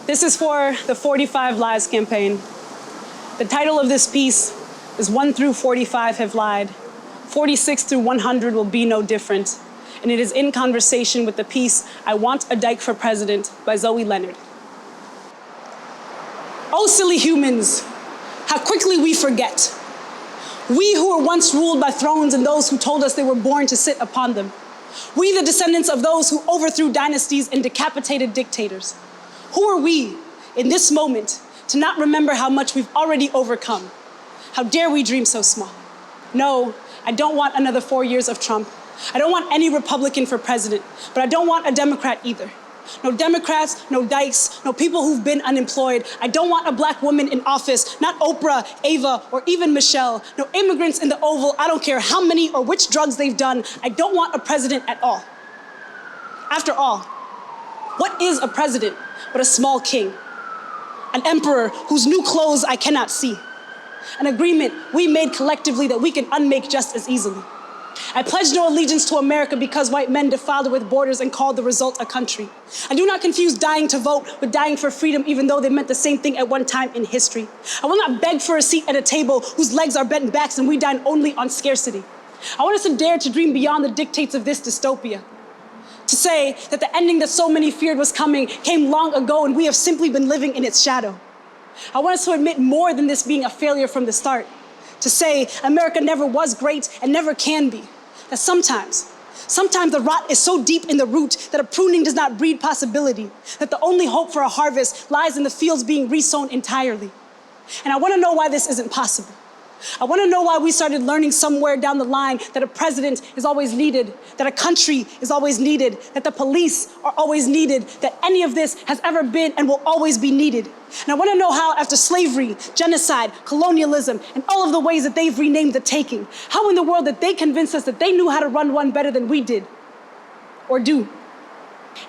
This is for the 45 Lies campaign. The title of this piece is 1 through 45 have lied. 46 through 100 will be no different. And it is in conversation with the piece, I Want a Dyke for President by Zoe Leonard. Oh, silly humans, how quickly we forget. We who were once ruled by thrones and those who told us they were born to sit upon them. We, the descendants of those who overthrew dynasties and decapitated dictators. Who are we, in this moment, to not remember how much we've already overcome? How dare we dream so small? No, I don't want another 4 years of Trump. I don't want any Republican for president, but I don't want a Democrat either. No Democrats, no dykes, no people who've been unemployed. I don't want a black woman in office, not Oprah, Ava, or even Michelle. No immigrants in the Oval. I don't care how many or which drugs they've done. I don't want a president at all. After all, what is a president but a small king? An emperor whose new clothes I cannot see. An agreement we made collectively that we can unmake just as easily. I pledge no allegiance to America because white men defiled it with borders and called the result a country. I do not confuse dying to vote with dying for freedom, even though they meant the same thing at one time in history. I will not beg for a seat at a table whose legs are bent backs and we dine only on scarcity. I want us to dare to dream beyond the dictates of this dystopia. To say that the ending that so many feared was coming came long ago and we have simply been living in its shadow. I want us to admit more than this being a failure from the start. To say America never was great and never can be. That sometimes the rot is so deep in the root that a pruning does not breed possibility. That the only hope for a harvest lies in the fields being resown entirely. And I want to know why this isn't possible. I want to know why we started learning somewhere down the line that a president is always needed, that a country is always needed, that the police are always needed, that any of this has ever been and will always be needed. And I want to know how, after slavery, genocide, colonialism, and all of the ways that they've renamed the taking, how in the world did they convince us that they knew how to run one better than we did or do?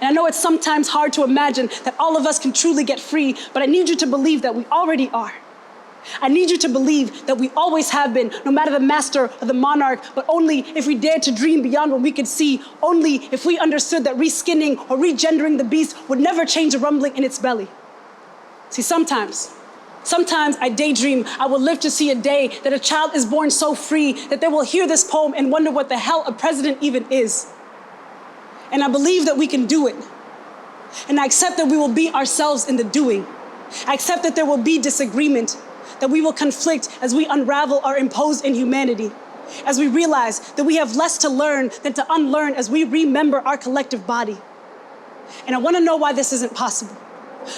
And I know it's sometimes hard to imagine that all of us can truly get free, but I need you to believe that we already are. I need you to believe that we always have been, no matter the master or the monarch, but only if we dared to dream beyond what we could see, only if we understood that reskinning or regendering the beast would never change a rumbling in its belly. See, sometimes I daydream I will live to see a day that a child is born so free that they will hear this poem and wonder what the hell a president even is. And I believe that we can do it. And I accept that we will be ourselves in the doing. I accept that there will be disagreement, that we will conflict as we unravel our imposed inhumanity, as we realize that we have less to learn than to unlearn as we remember our collective body. And I want to know why this isn't possible.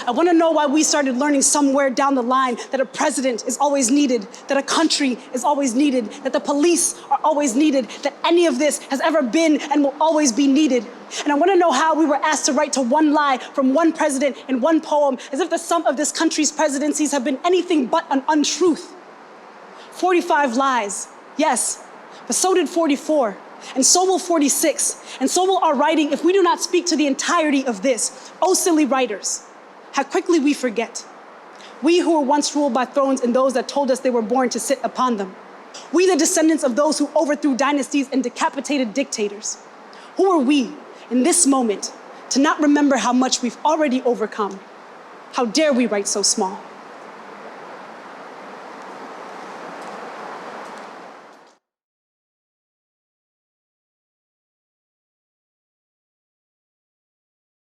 I want to know why we started learning somewhere down the line that a president is always needed, that a country is always needed, that the police are always needed, that any of this has ever been and will always be needed. And I want to know how we were asked to write to one lie from one president in one poem, as if the sum of this country's presidencies have been anything but an untruth. 45 lies, yes, but so did 44, and so will 46, and so will our writing if we do not speak to the entirety of this. Oh, silly writers, how quickly we forget. We who were once ruled by thrones and those that told us they were born to sit upon them. We, the descendants of those who overthrew dynasties and decapitated dictators. Who are we, in this moment, to not remember how much we've already overcome? How dare we write so small?